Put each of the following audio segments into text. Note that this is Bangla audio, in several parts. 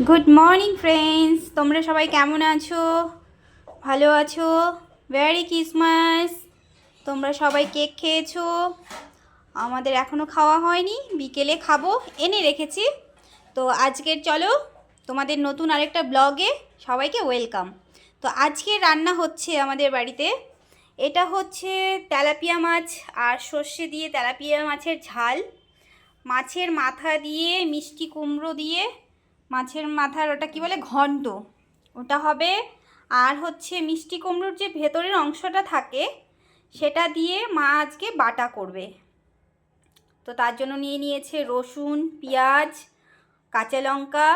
গুড মর্নিং ফ্রেন্ডস, তোমরা সবাই কেমন আছো? ভালো আছো? Merry Christmas. তোমরা সবাই কেক খেয়েছো? আমাদের এখনও খাওয়া হয়নি, বিকেলে খাবো, এনে রেখেছি। তো আজকের চলো তোমাদের নতুন আরেকটা ব্লগে সবাইকে ওয়েলকাম। তো আজকে রান্না হচ্ছে আমাদের বাড়িতে, এটা হচ্ছে তেলাপিয়া মাছ আর সর্ষে দিয়ে তেলাপিয়া মাছের ঝাল, মাছের মাথা দিয়ে মিষ্টি কুমড়ো দিয়ে মাছের মাথার ওটা কি বলে ঘন্ট, ওটা হবে। আর হচ্ছে মিষ্টি কুমড়োর যে ভেতরের অংশটা থাকে সেটা দিয়ে মা আজকে বাটা করবে। তো তার জন্য নিয়ে নিয়েছে রসুন, পেঁয়াজ, কাঁচা লঙ্কা,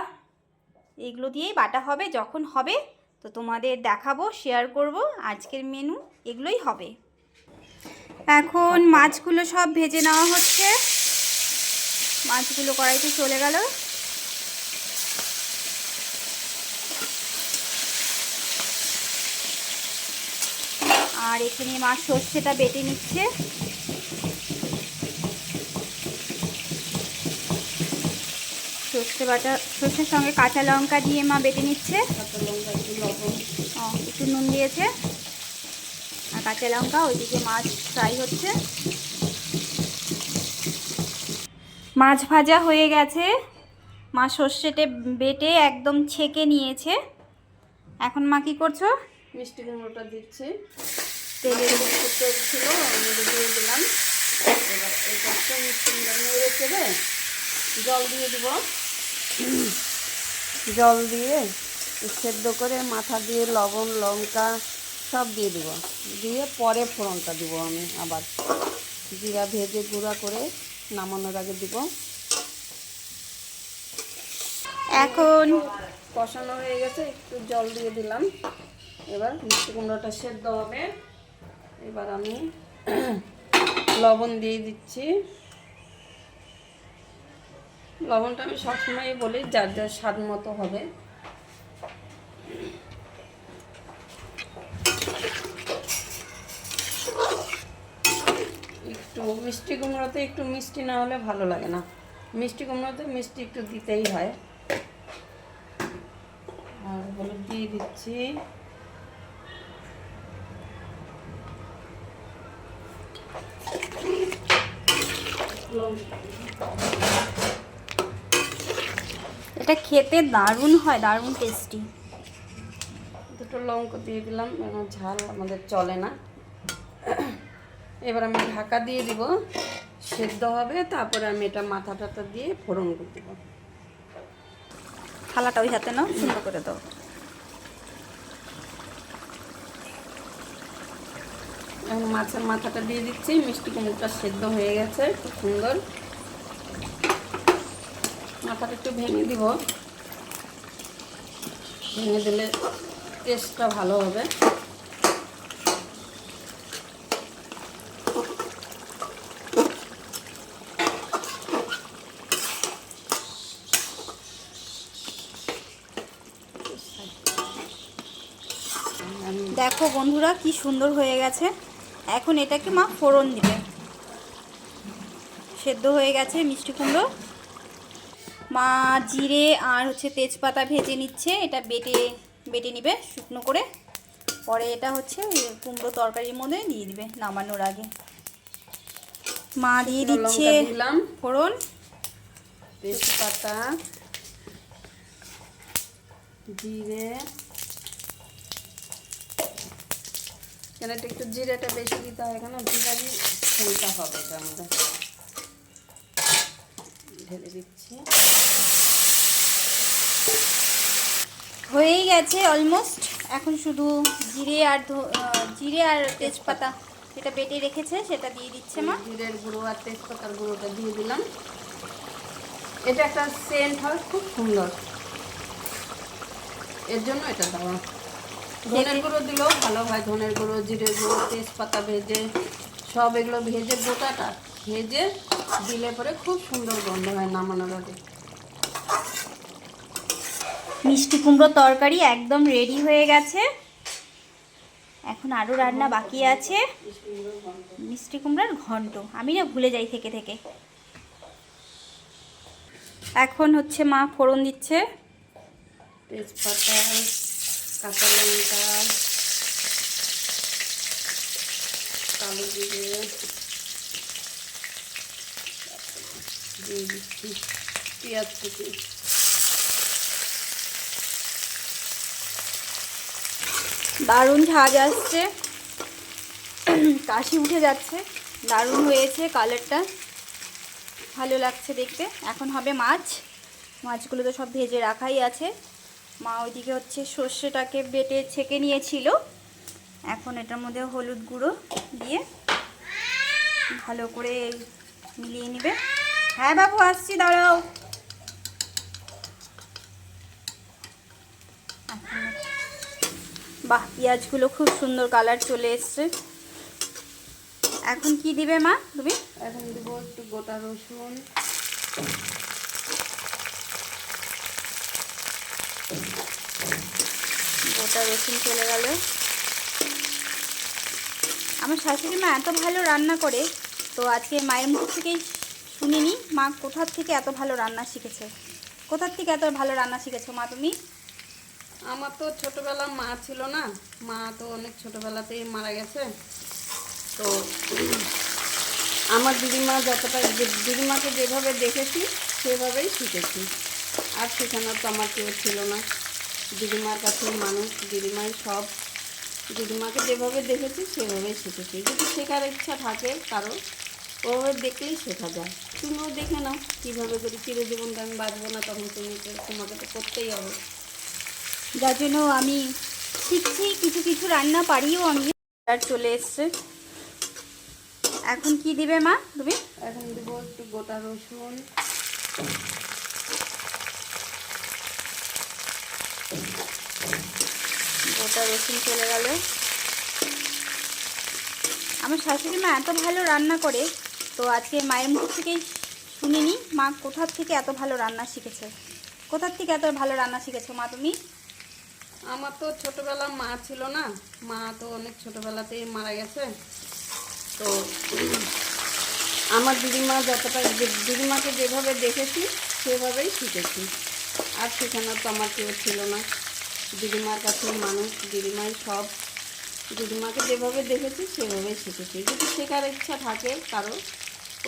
এগুলো দিয়েই বাটা হবে। যখন হবে তো তোমাদের দেখাবো, শেয়ার করব। আজকের মেনু এগুলোই হবে। এখন মাছগুলো সব ভেজে নেওয়া হচ্ছে। মাছগুলো কড়াইতে চলে গেল। আর এখানে মা সর্ষেটা বেটে নিচ্ছে। সর্ষে বাটা, সর্ষের সঙ্গে কাঁচা লঙ্কা দিয়ে মা বেটে নিচ্ছে। একটু নুন দিয়েছে আর কাঁচা লঙ্কা। ওইদিকে মাছ ফ্রাই হচ্ছে। মাছ ভাজা হয়ে গেছে, মা সর্ষেটে বেটে একদম ছেঁকে নিয়েছে। এখন মা কি করছো? মিষ্টি কুমড়োটা দিচ্ছি। তেলের তেল ছিল, আমি দিয়ে দিলাম। এবার এটা একটা মিষ্টি কুমড়া নেড়ে চেড়ে জল দিয়ে দিব। জল দিয়ে সেদ্ধ করে মাথা দিয়ে লবণ লঙ্কা সব দিয়ে দিব। দিয়ে পরে ফোড়নটা দিব। আমি আবার জিরা ভেজে গুঁড়া করে নামানোর আগে দিব। এখন কষানো হয়ে গেছে, একটু জল দিয়ে দিলাম। এবার মিষ্টি কুমড়োটা সেদ্ধ হবে। এবার আমি লবণ দিয়ে দিচ্ছি। লবণটা আমি সবসময় বলি যার যার স্বাদ মতো হবে। একটু মিষ্টি কুমড়োতে একটু মিষ্টি না হলে ভালো লাগে না। মিষ্টি কুমড়োতে মিষ্টি একটু দিতেই হয়। আর হলুদ দিয়ে দিচ্ছি। এটা খেতে দারুণ হয়, দারুণ টেস্টি। দুটো লঙ্কা দিয়ে দিলাম, ঝাল আমাদের চলে না। এবার আমি ঢাকা দিয়ে দিব, সেদ্ধ হবে। তারপরে আমি এটা মাথা টাথা দিয়ে ফোড়ন করে দেবো। থালাটা ওই হাতে নাও, সুন্দর করে দাও। এখন মাছের মাথাটা দিয়ে দিচ্ছি। মিষ্টি কুমড়োটা সেদ্ধ হয়ে গেছে, খুব সুন্দর। মাথাটা একটু ভেঙে দিব, ভেঙে দিলে টেস্টটা ভালো হবে। দেখো বন্ধুরা কি সুন্দর হয়ে গেছে। এখন এটাকে মা ফোড়ন দিবে। সেদ্ধ হয়ে গেছে মিষ্টি কুমড়ো। মা জিরে আর হচ্ছে তেজপাতা ভেজে নিচ্ছে। এটা বেটে বেটে নিবে শুকনো করে। পরে এটা হচ্ছে কুমড়ো তরকারির মধ্যে দিয়ে দিবে নামানোর আগে। মা দিয়ে দিচ্ছে ফোড়ন, তেজপাতা, জিরে। কেন এটা একটু জিরেটা বেশি দিতে হয়, কেন জিরারই সেন্টটা হবে এটার মধ্যে। ঢেলে দিচ্ছি। হয়েই গেছে অলমোস্ট। এখন শুধু জিরে আর তেজপাতা যেটা বেটে রেখেছে সেটা দিয়ে দিচ্ছে মা। জিরের গুঁড়ো আর তেজপাতার গুঁড়োটা দিয়ে দিলাম। এটা একটা সেন্ট হয় খুব সুন্দর, এর জন্য এটা দেওয়া। ধনের গুঁড়ো দিলেও ভালো হয়। ধনের গুঁড়ো, জিরের গুঁড়ো, তেজপাতা ভেজে সব এগুলো ভেজে গোটাটা ভেজে দিলে পরে খুব সুন্দর গন্ধ হয় নামানোর আগে। মিষ্টি কুমড়োর তরকারি একদম রেডি হয়ে গেছে। এখন আরও রান্না বাকি আছে, মিষ্টি কুমড়ার ঘন্ট। আমি না ভুলে যাই থেকে থেকে। এখন হচ্ছে মা ফোড়ন দিচ্ছে। তেজপাতা, কাঁচা লঙ্কা, কালো জিরে দিয়ে দিচ্ছি, পেঁয়াজ কুচি। দারুণ ঝাঁজ আসছে, কাশি উঠে যাচ্ছে, দারুণ হয়েছে কালারটা, ভালো লাগছে দেখতে। এখন হবে মাছ, মাছগুলো তো সব ভেজে রাখাই আছে। মা ওইদিকে হচ্ছে সর্ষেটাকে বেটে ছেঁকে নিয়েছিল, এখন এটার মধ্যে হলুদ গুঁড়ো দিয়ে ভালো করে মিলিয়ে নেবে। হ্যাঁ বাবু আসছি, দাঁড়াও। বাহ, পেঁয়াজগুলো খুব সুন্দর কালার চলে এসছে। এখন কি দিবে মা তুমি? এখন দেবো একটু গোটা রসুন, গোটা রসুন চলে গেল। আমার শাশুড়ি মা এত ভালো রান্না করে, তো আজকে মায়ের মুখ থেকেই শুনিনি মা কোথার থেকে এত ভালো রান্না শিখেছে। কোথার থেকে এত ভালো রান্না শিখেছো মা তুমি? আমার তো ছোটোবেলা মা ছিল না, মা তো অনেক ছোটোবেলাতেই মারা গেছে। তো আমার দিদিমা দিদিমাকে যেভাবে দেখেছি সেভাবেই শিখেছি, আর শেখানোর তো আমার কেউ ছিল না। দিদিমার কাছে মানুষ, দিদিমাই সব। দিদিমাকে যেভাবে দেখেছি সেভাবেই শিখেছি। যদি শেখার ইচ্ছা থাকে কারো, ওভাবে দেখলেই শেখা যায়। তুমিও দেখে নাও কীভাবে যদি চিরজীবন তো আমি বাঁচবো না, তখন তোমাকে তো করতেই হবে। যার জন্য আমি শিখছি, কিছু কিছু রান্না পারিও আমি। আর চলে এসছে। এখন কি দিবে মা তুমি? এখন দেবো একটু গোটা রসুন, গোটা রসুন চলে গেল। আমার শাশুড়ি মা এত ভালো রান্না করে, তো আজকে মায়ের মুখ থেকেই শুনিনি মা কোথার থেকে এত ভালো রান্না শিখেছে। কোথার থেকে এত ভালো রান্না শিখেছো মা তুমি? আমার তো ছোটোবেলা মা ছিল না, মা তো অনেক ছোটোবেলাতেই মারা গেছে। তো আমার দিদিমাকে যেভাবে দেখেছি সেভাবেই শিখেছি, আর শেখানোর তো আমার কেউ ছিল না। দিদিমার কাছে মানুষ, দিদিমাই সব। দিদিমাকে যেভাবে দেখেছি সেভাবেই শিখেছি। যদি শেখার ইচ্ছা থাকে কারো,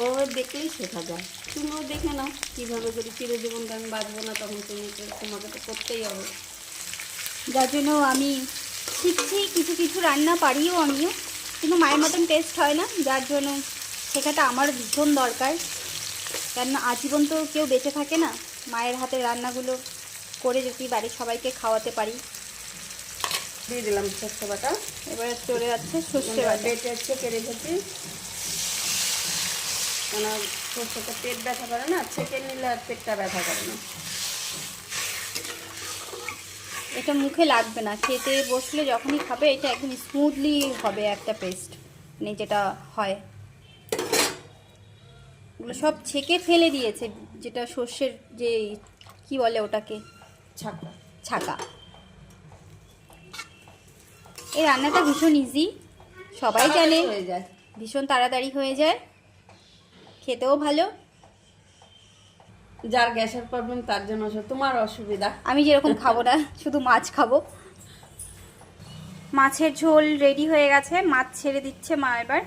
ওভাবে দেখলেই শেখা যায়। তুমিও দেখে নাও কীভাবে যদি চিরজীবন তো আমি বাঁচবো না, তখন তোমাকে তো করতেই হবে। যার জন্য আমি শিখছি, কিছু কিছু রান্না পারিও আমিও, কিন্তু মায়ের মতন টেস্ট হয় না। যার জন্য শেখাটা আমার ভীষণ দরকার, কেননা আজীবন তো কেউ বেঁচে থাকে না। মায়ের হাতের রান্নাগুলো করে যদি বাড়ির সবাইকে খাওয়াতে পারি। দিয়ে দিলাম সর্ষে বাটা। এবারে চলে যাচ্ছে সর্ষে বাটা। বেটে ছেঁকে রেখেছি, কেন সর্ষেটা পেট ব্যথা করে না, ছেঁকে নিলে আর পেটটা ব্যথা করে না। এটা মুখে লাগবে না, খেতে বসলে যখনই খাবে এটা একদম স্মুথলি হবে একটা পেস্ট, মানে যেটা হয়। ওগুলো সব ছেঁকে ফেলে দিয়েছে, যেটা সর্ষের যে কি বলে ওটাকে, ছাকা। ছাকা। এই রান্নাটা ভীষণ ইজি, সবাই জানে, হয়ে যায়, ভীষণ তাড়াতাড়ি হয়ে যায়, খেতেও ভালো। যার গ্যাসের প্রবলেম তার জন্য তোমার অসুবিধা। আমি যেরকম খাবো না, শুধু মাছ খাবো। মাছের ঝোল রেডি হয়ে গেছে, মাছ ছেড়ে দিচ্ছে মা এবার।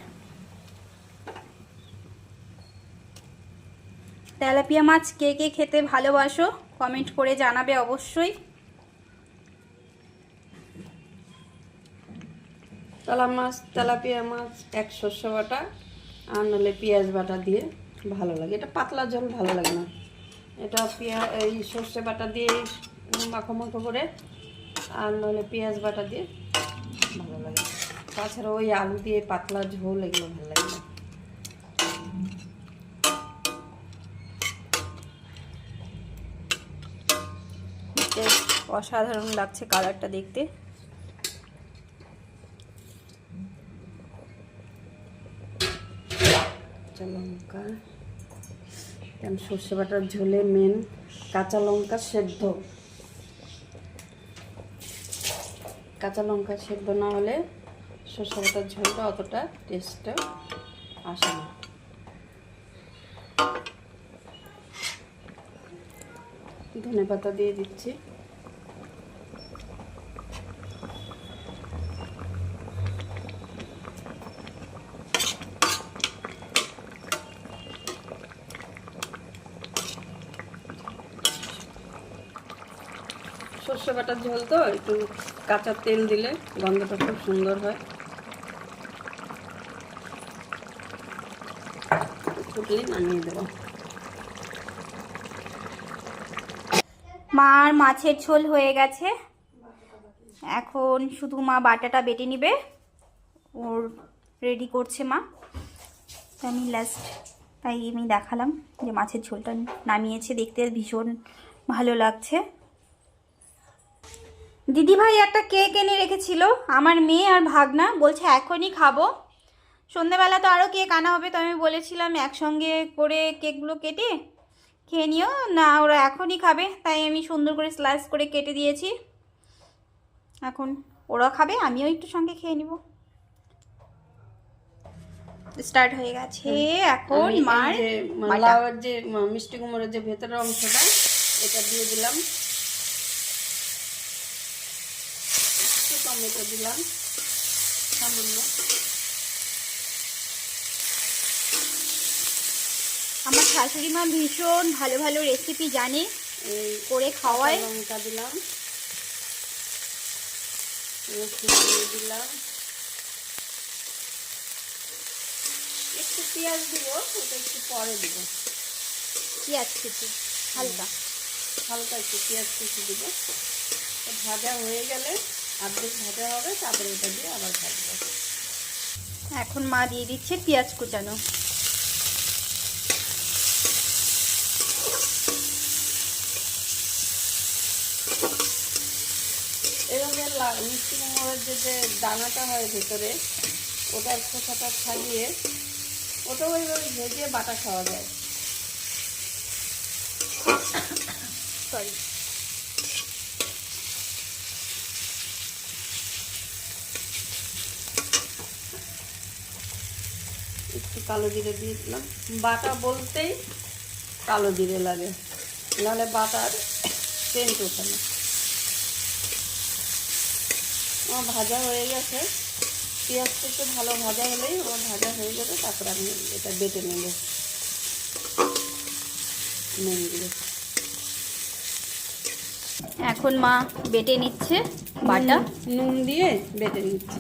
তেলাপিয়া মাছ কে কে খেতে ভালোবাসো কমেন্ট করে জানাবে অবশ্যই। তেলাপিয়া মাছ এক সর্ষে বাটা আর নাহলে পেঁয়াজ বাটা দিয়ে ভালো লাগে। এটা পাতলা ঝোল ভালো লাগে না, এটা এই সর্ষে বাটা দিয়ে মাখো মাখো করে, আর নাহলে পেঁয়াজ বাটা দিয়ে ভালো লাগে। তাছাড়া ওই আলু দিয়ে পাতলা ঝোল এগুলো ভালো লাগে না। অসাধারণ লাগছে কালারটা দেখতে। কাঁচা লঙ্কা, কারণ সর্ষে বাটার ঝোলে মেন কাঁচা লঙ্কা সেদ্ধ। কাঁচা লঙ্কা সেদ্ধ না হলে সর্ষে বাটার ঝোলটা অতটা টেস্টটা আসে না। ধনে পাতা দিয়ে দিচ্ছি। সর্ষে বাটার ঝোল তো, একটু কাঁচা তেল দিলে গন্ধটা খুব সুন্দর হয়। ফুটলেই নামিয়ে দেবো। মার মাছের ঝোল হয়ে গেছে, এখন শুধু মা বাটাটা বেটে নিবে, ওর রেডি করছে মা। তাই আমি দেখালাম যে মাছের ঝোলটা নামিয়েছে, দেখতে ভীষণ ভালো লাগছে। দিদিভাই একটা কেক এনে রেখেছিল, আমার মেয়ে আর ভাগনা বলছে এখনই খাবো। সন্ধেবেলা তো আরও কেক আনা হবে, তো আমি বলেছিলাম একসঙ্গে করে কেকগুলো কেটে খেয়ে নিও না, ওরা এখনই খাবে, তাই আমি সুন্দর করে স্লাইস করে কেটে দিয়েছি। এখন ওরা খাবে, আমিও একটু সঙ্গে খেয়ে নিব। স্টার্ট হয়ে গেছে এখন মার লাউয়ের যে মিষ্টি কুমড়োর যে ভেতরের অংশটা, এটা দিয়ে দিলাম। একটু টমেটো দিলাম সামান্য। আমার শাশুড়ি মা ভীষণ ভালো ভালো রেসিপি জানে, করে খাওয়ায়। লঙ্কা দিলাম, রসুন দিয়ে দিলাম, একটু পেঁয়াজ দিব, ওটা একটু পরে দিব। পেঁয়াজ কুচি হালকা হালকা একটু পেঁয়াজ কুচি দিব। ভাজা হয়ে গেলে অর্ধেক ভাজা হবে, তারপরে এটা দিয়ে আবার ভাজবো। এখন মা দিয়ে দিচ্ছে পেঁয়াজ কুচানো। এভাবে মিষ্টি কুমড়োর যে দানাটা হয় ভেতরে, ওটার খোসাটা ছাড়িয়ে ওটাও এইভাবে ভেজে বাটা খাওয়া যায়। সরি, একটু কালো জিরে দিয়ে দিলাম। বাটা বলতেই কালো জিরে লাগে, নাহলে বাটার সেন্ট ওঠে না। আমার ভাজা হয়ে গেছে, পেঁয়াজটা একটু ভালো ভাজা হলেই ও ভাজা হয়ে যাবে, তারপর আমি এটা বেটে নেব নুন দিয়ে। এখন মা বেটে নিচ্ছে বাটা। নুন দিয়ে বেটে নিচ্ছি।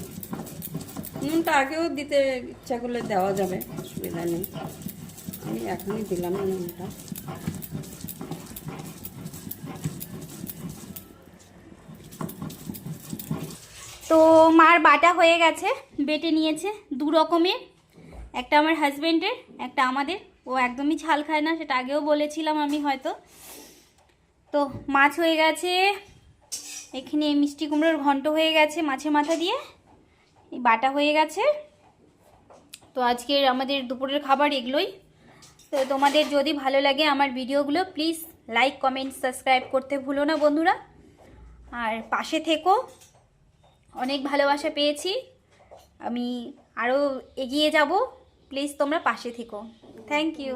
নুনটা আগেও দিতে ইচ্ছা করলে দেওয়া যাবে, অসুবিধা নেই। আমি এখনই দিলাম নুনটা। তো মার বাটা হয়ে গেছে, বেটে নিয়েছে দু রকমের, একটা আমার হাজবেন্ডের, একটা আমাদের। ও একদমই ঝাল খায় না, সেটা আগেও বলেছিলাম আমি হয়তো। তো মাছ হয়ে গেছে, এখানে মিষ্টি কুমড়োর ঘন্ট হয়ে গেছে মাছের মাথা দিয়ে, এই বাটা হয়ে গেছে। তো আজকের আমাদের দুপুরের খাবার এগুলোই। তো তোমাদের যদি ভালো লাগে আমার ভিডিওগুলো, প্লিজ লাইক কমেন্ট সাবস্ক্রাইব করতে ভুলো না বন্ধুরা, আর পাশে থেকো। অনেক ভালোবাসা পেয়েছি, আমি আরও এগিয়ে যাব, প্লিজ তোমরা পাশে থেকো। Thank you.